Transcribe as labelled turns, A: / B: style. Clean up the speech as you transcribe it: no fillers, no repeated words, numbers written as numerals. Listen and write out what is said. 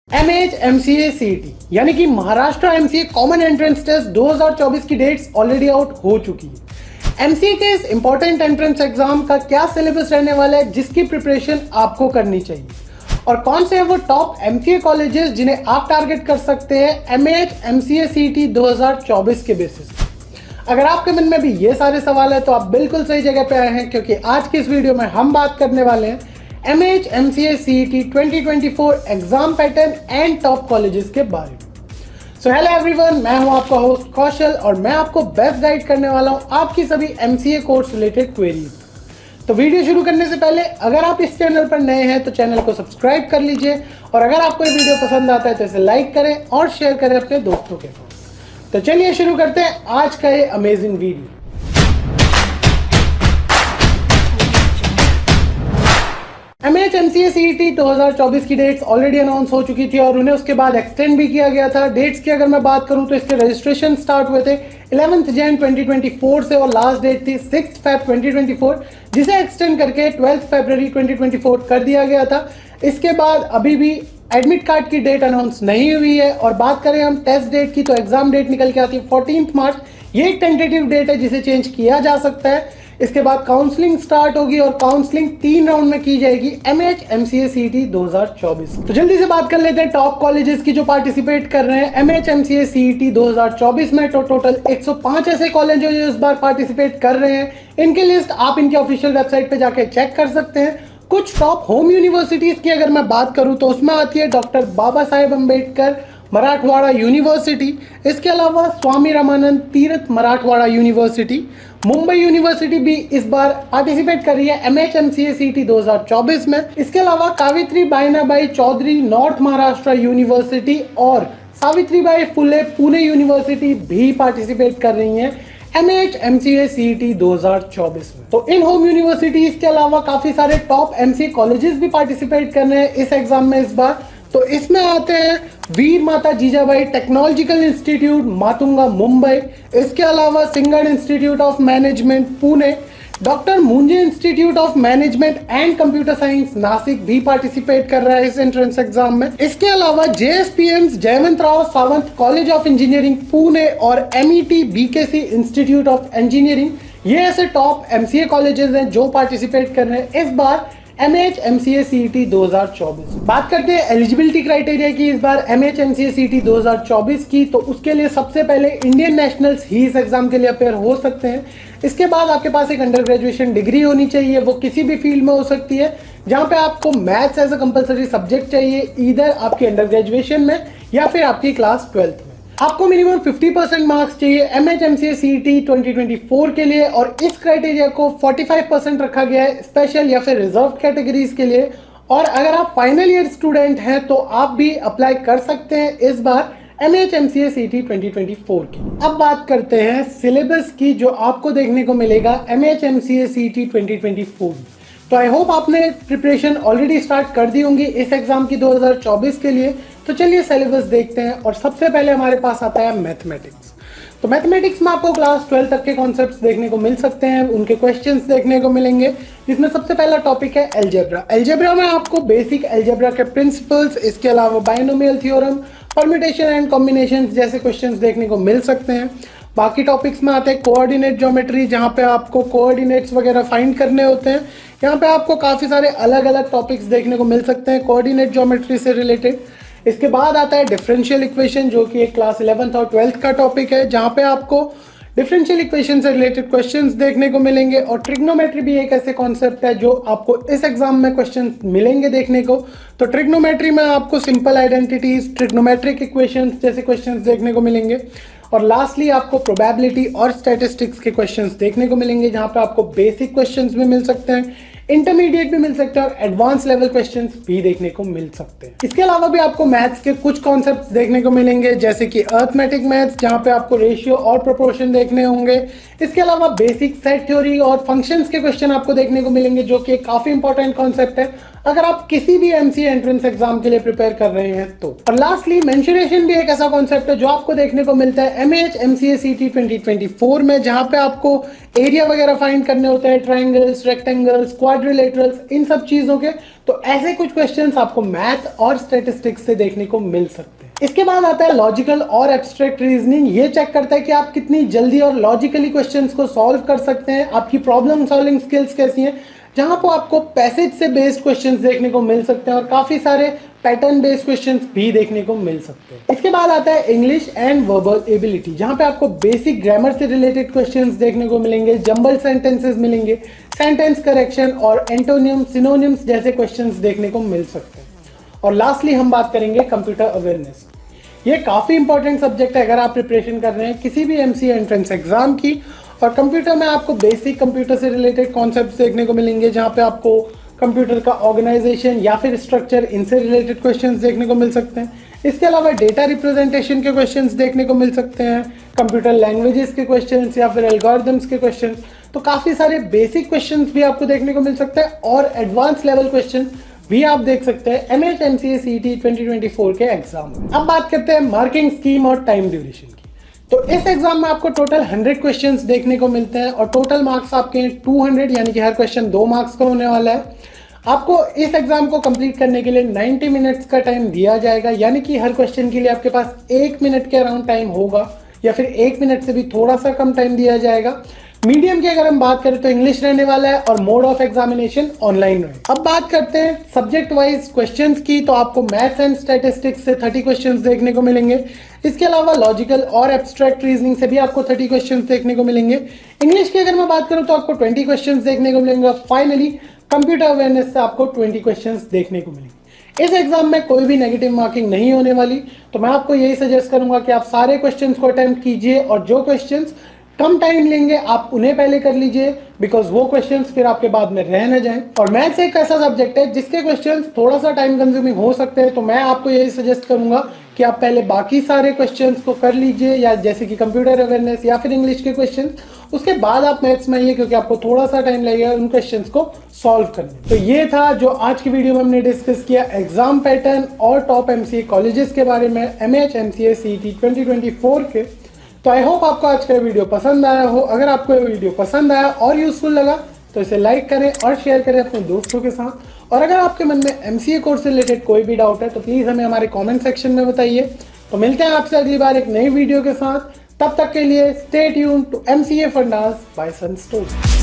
A: MHMCA CET यानी कि Maharashtra MCA common entrance test 2024 की डेट्स ऑलरेडी आउट हो चुकी है। एमसीए के इस इंपॉर्टेंट एंट्रेंस एग्जाम का क्या सिलेबस रहने वाला है जिसकी प्रिपरेशन आपको करनी चाहिए और कौन से हैं वो टॉप एमसीए कॉलेजेस जिन्हें आप टारगेट कर सकते हैं MHMCA CET 2024 के बेसिस। अगर आपके मन में भी ये सारे सवाल है तो आप बिल्कुल सही जगह पे आए हैं, क्योंकि आज की इस वीडियो में हम बात करने वाले हैं MHMCA CET 2024 exam pattern and top colleges के बारे में। सो हेलो एवरीवन, मैं हूं आपका होस्ट कौशल और मैं आपको बेस्ट गाइड करने वाला हूं आपकी सभी MCA कोर्स रिलेटेड क्वेरीज। तो वीडियो शुरू करने से पहले अगर आप इस चैनल पर नए हैं तो चैनल को सब्सक्राइब कर लीजिए और अगर आपको ये वीडियो पसंद आता है तो इसे लाइक करें और शेयर करें अपने दोस्तों के साथ। तो चलिए शुरू करते हैं आज का ये अमेजिंग वीडियो। MHMCA CET 2024 की डेट्स ऑलरेडी अनाउंस हो चुकी थी और उन्हें उसके बाद एक्सटेंड भी किया गया था। डेट्स की अगर मैं बात करूं तो इसके रजिस्ट्रेशन स्टार्ट हुए थे 11 जैन 2024 से और लास्ट डेट थी 6 फेब 2024, जिसे एक्सटेंड करके 12 फरवरी 2024 कर दिया गया था। इसके बाद अभी भी एडमिट कार्ड की डेट अनाउंस नहीं हुई है और बात करें हम टेस्ट डेट की तो एग्जाम डेट निकल के आती है 14 मार्च। ये एक टेंटेटिव डेट है जिसे चेंज किया जा सकता है। इसके बाद काउंसलिंग स्टार्ट होगी और काउंसलिंग 3 राउंड में की जाएगी MHMCA CET 2024। तो जल्दी से बात कर लेते हैं टॉप कॉलेजेस की जो पार्टिसिपेट कर रहे हैं MHMCA CET 2024 में। तो टोटल 105 ऐसे कॉलेज जो इस बार पार्टिसिपेट कर रहे हैं। इनकी लिस्ट आप इनकी ऑफिशियल वेबसाइट पे जाके चेक कर सकते हैं। कुछ टॉप होम यूनिवर्सिटीज की अगर मैं बात करूं तो उसमें आती है डॉक्टर बाबा साहेब अम्बेडकर मराठवाड़ा यूनिवर्सिटी, इसके अलावा स्वामी रामानंद तीर्थ मराठवाड़ा यूनिवर्सिटी, मुंबई यूनिवर्सिटी भी इस बार पार्टिसिपेट कर रही है MHMCA CET 2024 में। इसके अलावा सावित्री बाईनाबाई चौधरी नॉर्थ महाराष्ट्र यूनिवर्सिटी और सावित्रीबाई फुले पुणे यूनिवर्सिटी भी पार्टिसिपेट कर रही हैं MHMCA CET 2024 में। तो इन होम यूनिवर्सिटीज के अलावा काफी सारे टॉप MCA कॉलेजेस भी पार्टिसिपेट कर रहे हैं इस एग्जाम में इस बार। तो इसमें आते हैं वीर माता जीजाबाई टेक्नोलॉजिकल इंस्टीट्यूट मातुंगा मुंबई, इसके अलावा Sinhgad institute of management Pune, doctor Munje institute of management and computer science Nashik भी पार्टिसिपेट कर रहा है इस एंट्रेंस एग्जाम में। इसके अलावा JSPM Jaywantrao Sawant college of engineering Pune और MET BKC institute of engineering, ये ऐसे टॉप MCA कॉलेजेस हैं जो पार्टिसिपेट कर रहे हैं इस बार MHMCA CET 2024। बात करते हैं एलिजिबिलिटी क्राइटेरिया की इस बार MHMCA CET 2024 की। तो उसके लिए सबसे पहले इंडियन नेशनल्स ही इस एग्जाम के लिए अपेयर हो सकते हैं। इसके बाद आपके पास एक अंडर ग्रेजुएशन डिग्री होनी चाहिए, वो किसी भी फील्ड में हो सकती है। जहां पे आपको maths as a compulsory subject चाहिए, इधर आपकी अंडर ग्रेजुएशन में या फिर आपकी क्लास 12th में। आपको मिनिमम 50% मार्क्स चाहिए MHMCA CET 2024 के लिए और इस क्राइटेरिया को 45% रखा गया है स्पेशल या फिर रिजर्व कैटेगरीज के लिए। और अगर आप फाइनल ईयर स्टूडेंट हैं तो आप भी अप्लाई कर सकते हैं इस बार MHMCA CET 2024 की। अब बात करते हैं सिलेबस की जो आपको देखने को मिलेगा MHMCA CET 2024। तो आई होप आपने प्रिपरेशन ऑलरेडी स्टार्ट कर दी होंगी इस एग्जाम की 2024 के लिए। तो चलिए सिलेबस देखते हैं और सबसे पहले हमारे पास आता है मैथमेटिक्स। तो मैथमेटिक्स में आपको क्लास 12 तक के कॉन्सेप्ट्स देखने को मिल सकते हैं, उनके क्वेश्चंस देखने को मिलेंगे, जिसमें सबसे पहला टॉपिक है अलजेब्रा। अलजेब्रा में आपको बेसिक अलजेब्रा के प्रिंसिपल्स, इसके अलावा binomial theorem, permutation and combination जैसे क्वेश्चंस देखने को मिल सकते हैं। बाकी टॉपिक्स में आते हैं कोऑर्डिनेट ज्योमेट्री, जहाँ पे आपको कोऑर्डिनेट्स वगैरह फाइंड करने होते हैं। यहाँ पे आपको काफ़ी सारे अलग अलग टॉपिक्स देखने को मिल सकते हैं कोऑर्डिनेट ज्योमेट्री से रिलेटेड। इसके बाद आता है डिफरेंशियल इक्वेशन, जो कि एक क्लास 11th और 12th का टॉपिक है, जहाँ पे आपको डिफरेंशियल इक्वेशन से रिलेटेड क्वेश्चंस देखने को मिलेंगे। और ट्रिग्नोमेट्री भी एक ऐसे कॉन्सेप्ट है जो आपको इस एग्जाम में क्वेश्चंस मिलेंगे देखने को। तो ट्रिग्नोमेट्री में आपको सिंपल आइडेंटिटीज, ट्रिग्नोमेट्रिक इक्वेशंस जैसे क्वेश्चंस देखने को मिलेंगे। और लास्टली आपको प्रोबेबिलिटी और स्टैटिस्टिक्स के क्वेश्चंस देखने को मिलेंगे, जहाँ पे आपको बेसिक क्वेश्चंस भी मिल सकते हैं, इंटरमीडिएट भी मिल सकते हैं और एडवांस लेवल क्वेश्चंस भी देखने को मिल सकते हैं। इसके अलावा भी आपको मैथ्स के कुछ कॉन्सेप्ट्स देखने को मिलेंगे, जैसे कि अर्थमेटिक मैथ्स, जहां पे आपको रेशियो और प्रोपोर्शन देखने होंगे। इसके अलावा बेसिक सेट थ्योरी और फंक्शंस के क्वेश्चन आपको देखने को मिलेंगे, जो कि काफी इंपॉर्टेंट कॉन्सेप्ट है। अगर आप किसी भी एमसीए एंट्रेंस एग्जाम के लिए प्रिपेयर कर रहे हैं तो। और लास्टली मेंशुरेशन भी एक ऐसा कॉन्सेप्ट है जो आपको देखने को मिलता है एमएएच एमसीए सीटी 2024 में, जहां पे आपको एरिया वगैरह फाइंड करने होते हैं, ट्रायंगल्स, रेक्टेंगल्स, क्वाड्रिलेटरल्स, इन सब चीजों के। तो ऐसे कुछ क्वेश्चंस आपको मैथ और स्टैटिस्टिक्स से देखने को मिल सकते हैं। इसके बाद आता है लॉजिकल और एब्स्ट्रैक्ट रीजनिंग। ये चेक करता है कि आप कितनी जल्दी और लॉजिकली क्वेश्चंस को सॉल्व कर सकते हैं, आपकी प्रॉब्लम सॉल्विंग स्किल्स कैसी हैं, जहां पर आपको पैसेज से बेस्ड क्वेश्चंस देखने को मिल सकते हैं और काफी सारे पैटर्न बेस्ड क्वेश्चंस भी देखने को मिल सकते हैं। इसके बाद आता है इंग्लिश एंड वर्बल एबिलिटी, जहां पे आपको बेसिक ग्रामर से रिलेटेड क्वेश्चंस देखने को मिलेंगे, जंबल सेंटेंसेस मिलेंगे, सेंटेंस करेक्शन और एंटोनियम सिनोनिम्स जैसे क्वेश्चंस देखने को मिल सकते हैं। और लास्टली हम बात करेंगे कंप्यूटर अवेयरनेस। ये काफी इंपॉर्टेंट सब्जेक्ट है अगर आप प्रिपरेशन कर रहे हैं किसी भी एमसीए एंट्रेंस एग्जाम की। और कंप्यूटर में आपको बेसिक कंप्यूटर से रिलेटेड कॉन्सेप्ट्स देखने को मिलेंगे, जहां पे आपको कंप्यूटर का ऑर्गेनाइजेशन या फिर स्ट्रक्चर, इनसे रिलेटेड क्वेश्चंस देखने को मिल सकते हैं। इसके अलावा डेटा रिप्रेजेंटेशन के क्वेश्चंस देखने को मिल सकते हैं, कंप्यूटर लैंग्वेजेस के क्वेश्चंस या फिर एल्गोरिथम्स के क्वेश्चंस। तो काफी सारे बेसिक क्वेश्चंस भी आपको देखने को मिल सकते हैं और एडवांस लेवल क्वेश्चन भी आप देख सकते हैं एमएएच एमसीए सीटी 2024 के एग्जाम में। अब बात करते हैं मार्किंग स्कीम और टाइम ड्यूरेशन की। तो इस एग्जाम में आपको टोटल 100 क्वेश्चंस देखने को मिलते हैं और टोटल मार्क्स आपके 200, यानी कि हर क्वेश्चन 2 मार्क्स का होने वाला है। आपको इस एग्जाम को कंप्लीट करने के लिए 90 मिनट्स का टाइम दिया जाएगा, यानी कि हर क्वेश्चन के लिए आपके पास 1 मिनट के अराउंड टाइम होगा या फिर 1 मिनट से भी थोड़ा सा कम टाइम दिया जाएगा। मीडियम की अगर हम बात करें तो इंग्लिश रहने वाला है और मोड ऑफ एग्जामिनेशन ऑनलाइन रहेगा। अब बात करते हैं सब्जेक्ट वाइज क्वेश्चंस की, तो आपको मैथ्स एंड स्टैटिस्टिक्स से 30 क्वेश्चंस देखने को मिलेंगे। इसके अलावा लॉजिकल और एब्स्ट्रैक्ट रीजनिंग से भी आपको 30 क्वेश्चंस देखने को मिलेंगे। इंग्लिश की अगर मैं बात करूं तो आपको 20 क्वेश्चंस देखने को मिलेंगे। फाइनली कंप्यूटर अवेयरनेस से आपको 20 क्वेश्चंस देखने को मिलेंगे। इस एग्जाम में कोई भी नेगेटिव मार्किंग नहीं होने वाली, तो मैं आपको यही सजेस्ट करूंगा कि आप सारे क्वेश्चंस को अटेम्प्ट कीजिए और जो क्वेश्चंस कम टाइम लेंगे आप उन्हें पहले कर लीजिए, बिकॉज वो क्वेश्चंस फिर आपके बाद में रह न जाएं। और मैथ्स एक ऐसा सब्जेक्ट है जिसके क्वेश्चंस थोड़ा सा टाइम कंज्यूमिंग हो सकते हैं, तो मैं आपको यही सजेस्ट करूंगा कि आप पहले बाकी सारे क्वेश्चंस को कर लीजिए, या जैसे कि कंप्यूटर अवेयरनेस या फिर इंग्लिश के क्वेश्चंस, उसके बाद आप मैथ्स में आइए, क्योंकि आपको थोड़ा सा टाइम लगेगा उन क्वेश्चंस को सॉल्व करने। तो ये था जो आज की वीडियो में हमने डिस्कस किया एग्जाम पैटर्न और टॉप एमसीए कॉलेजेस के बारे में एमएएच एमसीए सीटी 2024 के। तो आई होप आपको आज का वीडियो पसंद आया हो। अगर आपको ये वीडियो पसंद आया और यूजफुल लगा तो इसे लाइक करें और शेयर करें अपने दोस्तों के साथ। और अगर आपके मन में एमसीए कोर्स से रिलेटेड कोई भी डाउट है तो प्लीज़ हमें हमारे कमेंट सेक्शन में बताइए। तो मिलते हैं आपसे अगली बार एक नई वीडियो के साथ। तब तक के लिए stay tuned to MCA fundas by Sun story.